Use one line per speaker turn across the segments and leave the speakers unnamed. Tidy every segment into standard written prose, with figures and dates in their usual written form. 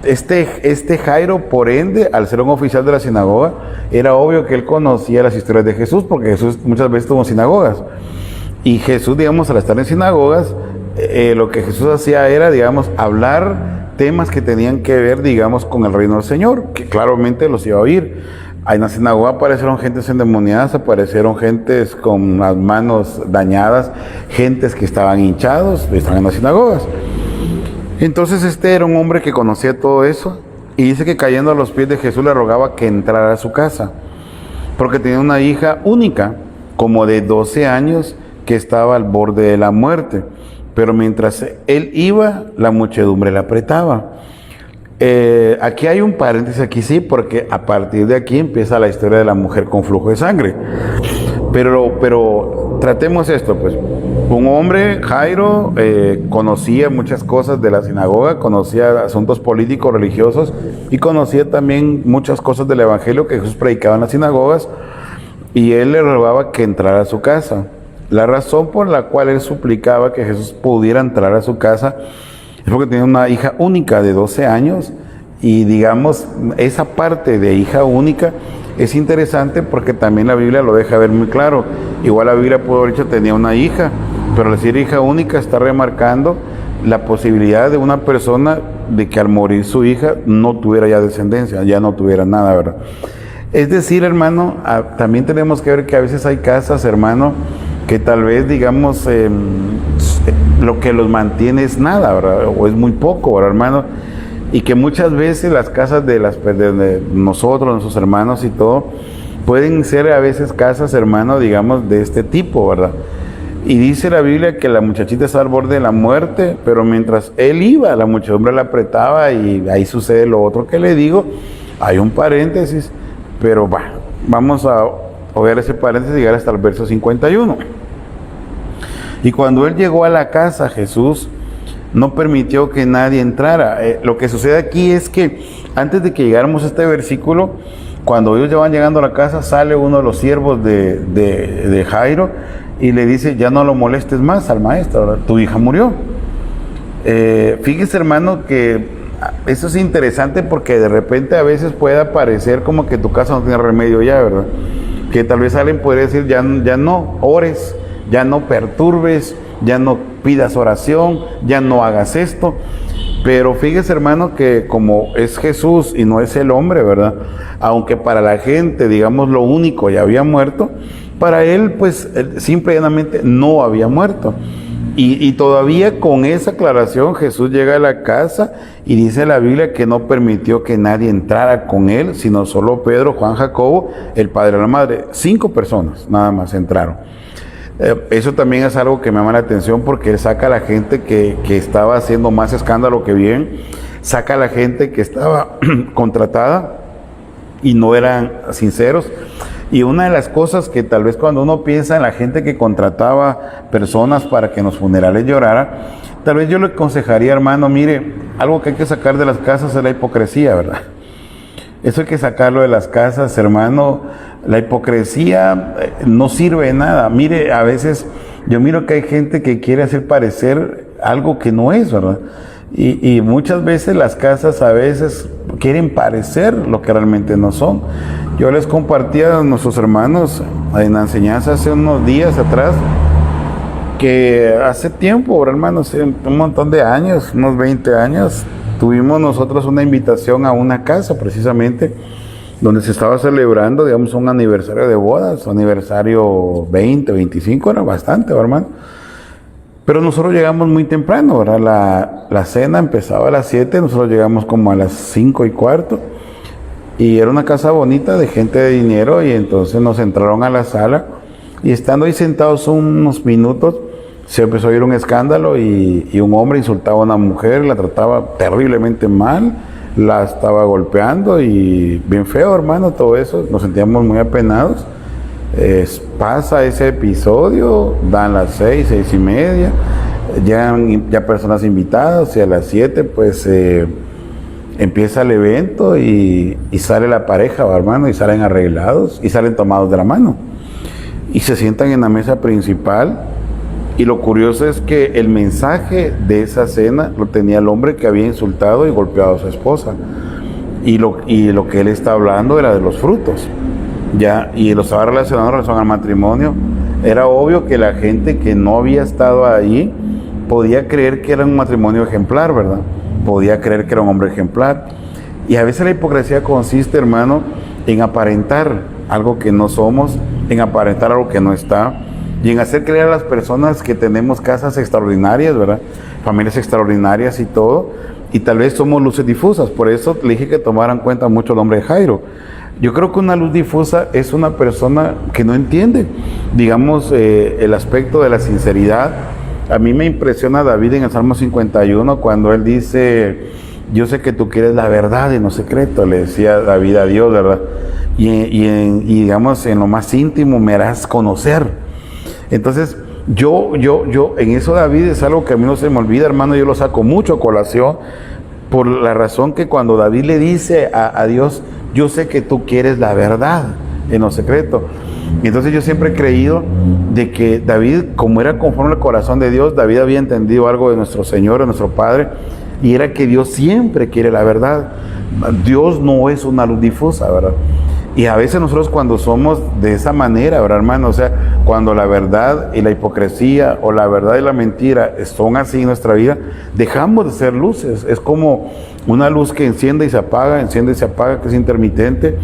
Este Jairo, por ende, al ser un oficial de la sinagoga, era obvio que él conocía las historias de Jesús, porque Jesús muchas veces tuvo sinagogas. Y Jesús, digamos, al estar en sinagogas, lo que Jesús hacía era, digamos, hablar temas que tenían que ver, digamos, con el reino del Señor, que claramente los iba a oír. En la sinagoga aparecieron gentes endemoniadas, aparecieron gentes con las manos dañadas, gentes que estaban hinchados, estaban en las sinagogas. Entonces este era un hombre que conocía todo eso y dice que cayendo a los pies de Jesús le rogaba que entrara a su casa, porque tenía una hija única, como de 12 años, que estaba al borde de la muerte. Pero mientras él iba, la muchedumbre le apretaba. Aquí hay un paréntesis, aquí sí, porque a partir de aquí empieza la historia de la mujer con flujo de sangre. Pero tratemos esto, pues. Un hombre, Jairo, conocía muchas cosas de la sinagoga, conocía asuntos políticos, religiosos, y conocía también muchas cosas del evangelio que Jesús predicaba en las sinagogas, y él le rogaba que entrara a su casa. La razón por la cual él suplicaba que Jesús pudiera entrar a su casa es porque tenía una hija única de 12 años, y digamos, esa parte de hija única es interesante porque también la Biblia lo deja ver muy claro. Igual la Biblia pudo haber dicho tenía una hija, pero al decir hija única está remarcando la posibilidad de una persona de que al morir su hija no tuviera ya descendencia, ya no tuviera nada, ¿verdad? Es decir, hermano, también tenemos que ver que a veces hay casas, hermano, que tal vez, digamos, lo que los mantiene es nada, ¿verdad? O es muy poco, ¿verdad, hermano? Y que muchas veces las casas de nosotros, nuestros hermanos y todo, pueden ser a veces casas, hermano, digamos, de este tipo, ¿verdad? Y dice la Biblia que la muchachita está al borde de la muerte, pero mientras él iba, la muchedumbre la apretaba, y ahí sucede lo otro que le digo. Hay un paréntesis, pero vamos a ver ese paréntesis y llegar hasta el verso 51. Y cuando él llegó a la casa, Jesús no permitió que nadie entrara. Lo que sucede aquí es que antes de que llegáramos a este versículo, cuando ellos ya van llegando a la casa, sale uno de los siervos de Jairo y le dice: ya no lo molestes más al maestro, ¿verdad? Tu hija murió. Fíjese, hermano, que eso es interesante porque de repente a veces puede parecer como que tu casa no tiene remedio ya, ¿verdad? Que tal vez alguien podría decir: ya no ores, ya no perturbes, ya no pidas oración, ya no hagas esto. Pero fíjese, hermano, que como es Jesús y no es el hombre, ¿verdad? Aunque para la gente, digamos, lo único ya había muerto, para él, pues, simple y llanamente no había muerto. Y todavía con esa aclaración Jesús llega a la casa y dice la Biblia que no permitió que nadie entrara con él, sino solo Pedro, Juan, Jacobo, el padre y la madre. 5 personas nada más entraron. Eso también es algo que me llama la atención porque él saca a la gente que estaba haciendo más escándalo que bien, saca a la gente que estaba contratada y no eran sinceros. Y una de las cosas que tal vez cuando uno piensa en la gente que contrataba personas para que en los funerales llorara, tal vez yo le aconsejaría, hermano, mire, algo que hay que sacar de las casas es la hipocresía, ¿verdad? Eso hay que sacarlo de las casas, hermano. La hipocresía no sirve de nada. Mire, a veces yo miro que hay gente que quiere hacer parecer algo que no es, ¿verdad? Y muchas veces las casas a veces quieren parecer lo que realmente no son. Yo les compartía a nuestros hermanos en la enseñanza hace unos días atrás que hace tiempo, hermanos, un montón de años, unos 20 años, tuvimos nosotros una invitación a una casa precisamente donde se estaba celebrando, digamos, un aniversario de bodas, aniversario 20, 25, era bastante, hermano. Pero nosotros llegamos muy temprano, ¿verdad? La cena empezaba a las 7, nosotros llegamos como a las 5:15. Y era una casa bonita de gente de dinero, y entonces nos entraron a la sala. Y estando ahí sentados unos minutos, se empezó a oír un escándalo y un hombre insultaba a una mujer, la trataba terriblemente mal, la estaba golpeando y bien feo, hermano, todo eso. Nos sentíamos muy apenados. Pasa ese episodio, dan las 6, 6:30, llegan ya personas invitadas y a las 7 pues empieza el evento y sale la pareja, hermano, y salen arreglados y salen tomados de la mano y se sientan en la mesa principal Y lo curioso es que el mensaje de esa cena lo tenía el hombre que había insultado y golpeado a su esposa. Y lo que él está hablando era de los frutos, ya, y lo estaba relacionando en relación al matrimonio. Era obvio que la gente que no había estado ahí podía creer que era un matrimonio ejemplar, ¿verdad? Podía creer que era un hombre ejemplar. Y a veces la hipocresía consiste, hermano, en aparentar algo que no somos, en aparentar algo que no está, y en hacer creer a las personas que tenemos casas extraordinarias, ¿verdad? Familias extraordinarias y todo, y tal vez somos luces difusas. Por eso le dije que tomaran en cuenta mucho el nombre de Jairo. Yo creo que una luz difusa es una persona que no entiende, digamos, el aspecto de la sinceridad. A mí me impresiona David en el Salmo 51 cuando él dice: yo sé que tú quieres la verdad en lo secreto, le decía David a Dios, ¿verdad? Y digamos, en lo más íntimo me harás conocer. Entonces, yo, en eso, David, es algo que a mí no se me olvida, hermano. Yo lo saco mucho a colación por la razón que cuando David le dice a Dios: yo sé que tú quieres la verdad en lo secreto. Y entonces yo siempre he creído de que David, como era conforme al corazón de Dios, David había entendido algo de nuestro Señor, de nuestro Padre, y era que Dios siempre quiere la verdad. Dios no es una luz difusa, ¿verdad? Y a veces nosotros cuando somos de esa manera, ¿verdad, hermano? O sea, cuando la verdad y la hipocresía o la verdad y la mentira son así en nuestra vida, dejamos de ser luces. Es como una luz que enciende y se apaga, que es intermitente.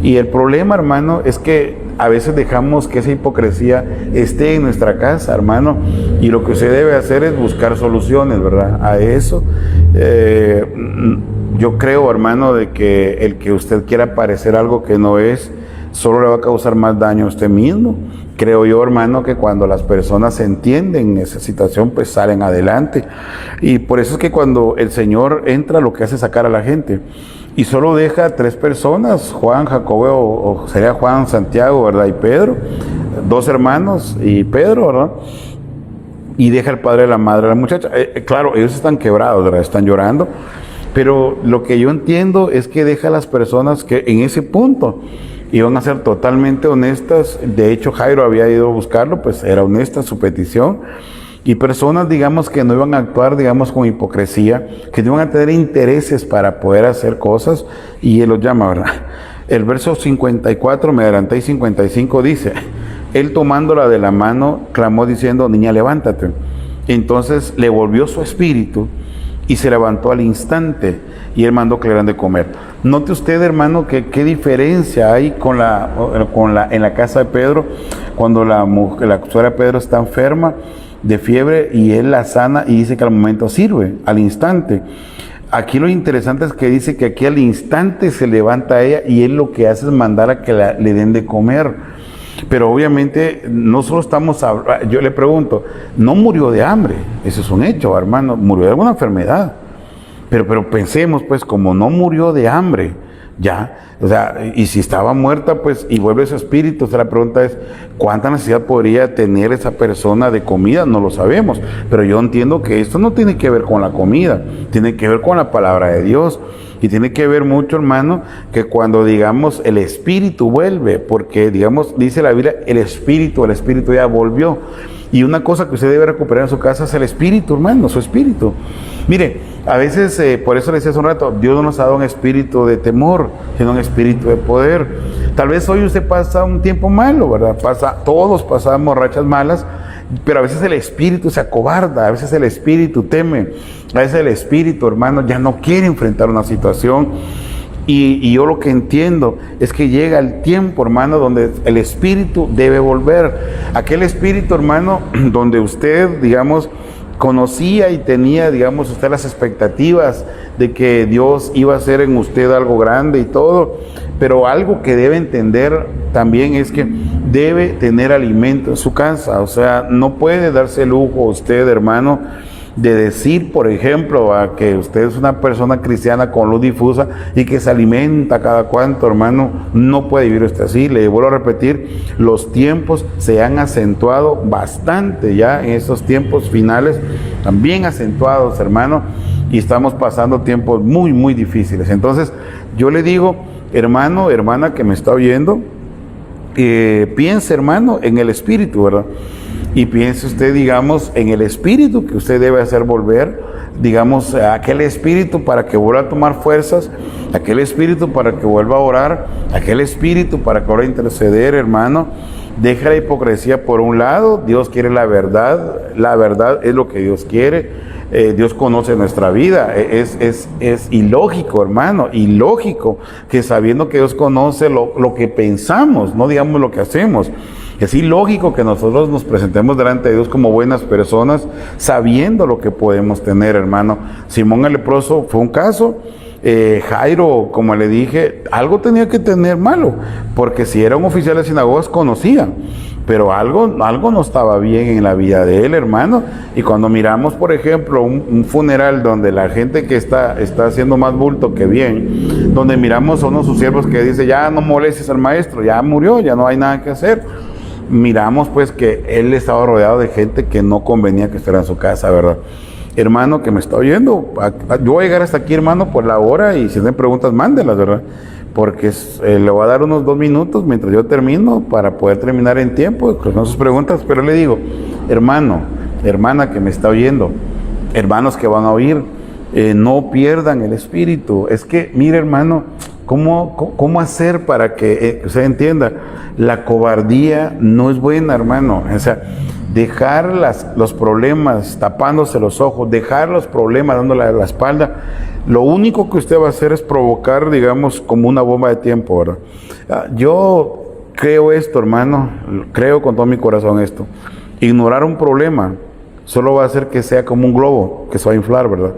Y el problema, hermano, es que a veces dejamos que esa hipocresía esté en nuestra casa, hermano. Y lo que usted debe hacer es buscar soluciones, ¿verdad? A eso. Yo creo, hermano, de que el que usted quiera parecer algo que no es, solo le va a causar más daño a usted mismo. Creo yo, hermano, que cuando las personas entienden esa situación, pues salen adelante. Y por eso es que cuando el Señor entra, lo que hace es sacar a la gente. Y solo deja a 3 personas, Juan, Jacobo, o sería Juan, Santiago, ¿verdad? Y Pedro, 2 hermanos y Pedro, ¿verdad? Y deja al padre y la madre de la muchacha. Claro, ellos están quebrados, ¿verdad? Están llorando. Pero lo que yo entiendo es que deja a las personas que en ese punto iban a ser totalmente honestas. De hecho, Jairo había ido a buscarlo, pues era honesta su petición. Y personas, digamos, que no iban a actuar, digamos, con hipocresía, que no iban a tener intereses para poder hacer cosas, y él los llama, ¿verdad? El verso 54, me adelanté, y 55 dice: él tomándola de la mano, clamó diciendo: niña, levántate. Entonces le volvió su espíritu, y se levantó al instante, y él mandó que le dieran de comer. Note usted, hermano, que qué diferencia hay en la casa de Pedro, cuando la suegra de Pedro está enferma de fiebre, y él la sana, y dice que al momento sirve, al instante. Aquí lo interesante es que dice que aquí al instante se levanta ella, y él lo que hace es mandar a que le den de comer. Pero obviamente no solo estamos hablando, yo le pregunto, no murió de hambre, eso es un hecho, hermano, murió de alguna enfermedad. Pero pensemos, pues, como no murió de hambre, ya, o sea, y si estaba muerta, pues, y vuelve ese espíritu, o sea, la pregunta es, ¿cuánta necesidad podría tener esa persona de comida? No lo sabemos, pero yo entiendo que esto no tiene que ver con la comida, tiene que ver con la palabra de Dios. Y tiene que ver mucho, hermano, que cuando, digamos, el espíritu vuelve, porque, digamos, dice la Biblia, el espíritu ya volvió. Y una cosa que usted debe recuperar en su casa es el espíritu, hermano, su espíritu. Mire, a veces, por eso le decía hace un rato, Dios no nos ha dado un espíritu de temor, sino un espíritu de poder. Tal vez hoy usted pasa un tiempo malo, ¿verdad? Todos pasamos rachas malas, pero a veces el espíritu se acobarda, a veces el espíritu teme, a veces el espíritu, hermano, ya no quiere enfrentar una situación. Y yo lo que entiendo es que llega el tiempo, hermano, donde el espíritu debe volver. Aquel espíritu, hermano, donde usted, digamos, conocía y tenía, digamos, usted las expectativas de que Dios iba a hacer en usted algo grande y todo, pero algo que debe entender también es que debe tener alimento en su casa. O sea, no puede darse el lujo usted, hermano, de decir, por ejemplo, a que usted es una persona cristiana con luz difusa y que se alimenta cada cuanto, hermano. No puede vivir usted así. Le vuelvo a repetir, los tiempos se han acentuado bastante ya en estos tiempos finales, también acentuados, hermano, y estamos pasando tiempos muy, muy difíciles. Entonces, yo le digo, hermano, hermana que me está oyendo, piense, hermano, en el espíritu, ¿verdad? y piense usted, digamos, en el espíritu que usted debe hacer volver, digamos, aquel espíritu para que vuelva a tomar fuerzas, aquel espíritu para que vuelva a orar, aquel espíritu para que vuelva a interceder, hermano. Deja la hipocresía por un lado. Dios quiere la verdad es lo que Dios quiere. Dios conoce nuestra vida. Es ilógico, hermano, ilógico que sabiendo que Dios conoce lo que pensamos, no digamos lo que hacemos. Es ilógico que nosotros nos presentemos delante de Dios como buenas personas sabiendo lo que podemos tener, hermano. Simón el leproso fue un caso. Jairo, como le dije, algo tenía que tener malo, porque si era un oficial de sinagogas conocía, pero algo no estaba bien en la vida de él, hermano. Y cuando miramos, por ejemplo, un funeral donde la gente que está haciendo más bulto que bien, donde miramos a uno de sus siervos que dice, ya no molestes al maestro, ya murió, ya no hay nada que hacer. Miramos pues que él estaba rodeado de gente que no convenía que estuviera en su casa, ¿verdad? Hermano que me está oyendo, yo voy a llegar hasta aquí, hermano, por la hora, y si tienen preguntas, mándelas, ¿verdad? Porque le voy a dar unos 2 minutos mientras yo termino para poder terminar en tiempo con sus preguntas. Pero le digo, hermano, hermana que me está oyendo, hermanos que van a oír, no pierdan el espíritu. Es que, mire, hermano, ¿cómo hacer para que usted entienda? La cobardía no es buena, hermano. O sea, dejar los problemas tapándose los ojos, dejar los problemas dándole la espalda, lo único que usted va a hacer es provocar, digamos, como una bomba de tiempo, ¿verdad? Yo creo esto, hermano, creo con todo mi corazón esto. Ignorar un problema solo va a hacer que sea como un globo que se va a inflar, ¿verdad?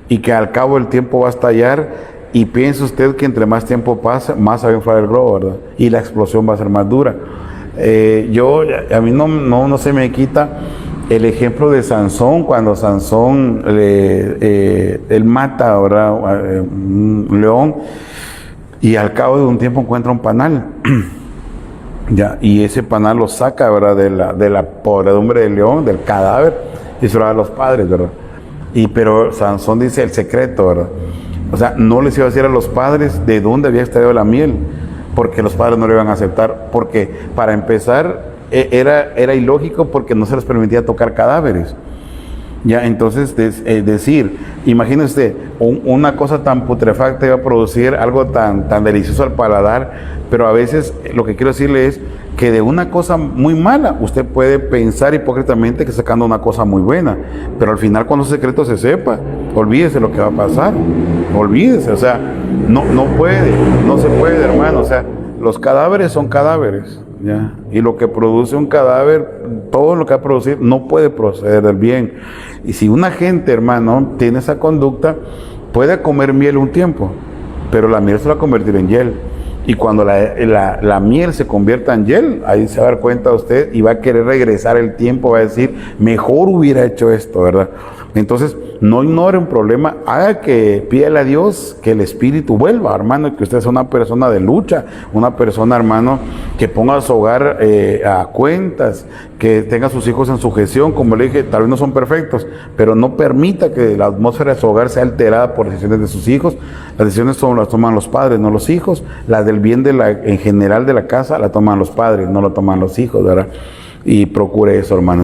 Y que al cabo del tiempo va a estallar, y piense usted que entre más tiempo pasa, más se va a inflar el globo, ¿verdad? Y la explosión va a ser más dura. A mí no se me quita el ejemplo de Sansón, cuando Sansón él mata ahora un león, y al cabo de un tiempo encuentra un panal ya, y ese panal lo saca, ¿verdad?, de la podredumbre del león, del cadáver, y se lo da a los padres, ¿verdad? Pero Sansón dice el secreto, ¿verdad? O sea, no les iba a decir a los padres de dónde había extraído la miel, porque los padres no lo iban a aceptar, porque para empezar era ilógico, porque no se les permitía tocar cadáveres. Ya, entonces decir, imagínese, una cosa tan putrefacta iba a producir algo tan delicioso al paladar, pero a veces lo que quiero decirle es que de una cosa muy mala usted puede pensar hipócritamente que sacando una cosa muy buena, pero al final cuando ese secreto se sepa, olvídese lo que va a pasar, olvídese, o sea, no se puede, hermano. O sea, los cadáveres son cadáveres, ¿ya? Y lo que produce un cadáver, todo lo que va a producir, no puede proceder del bien. Y si una gente, hermano, tiene esa conducta, puede comer miel un tiempo, pero la miel se va a convertir en hiel. Y cuando la miel se convierta en hiel, ahí se va a dar cuenta usted y va a querer regresar el tiempo, va a decir, mejor hubiera hecho esto, ¿verdad? Entonces, no ignore un problema, haga que pídale a Dios que el espíritu vuelva, hermano, que usted sea una persona de lucha, una persona, hermano, que ponga su hogar a cuentas, que tenga a sus hijos en sujeción. Como le dije, tal vez no son perfectos, pero no permita que la atmósfera de su hogar sea alterada por decisiones de sus hijos. Las decisiones las toman los padres, no los hijos. Las del bien en general de la casa la toman los padres, no la toman los hijos, ¿verdad? Y procure eso, hermano.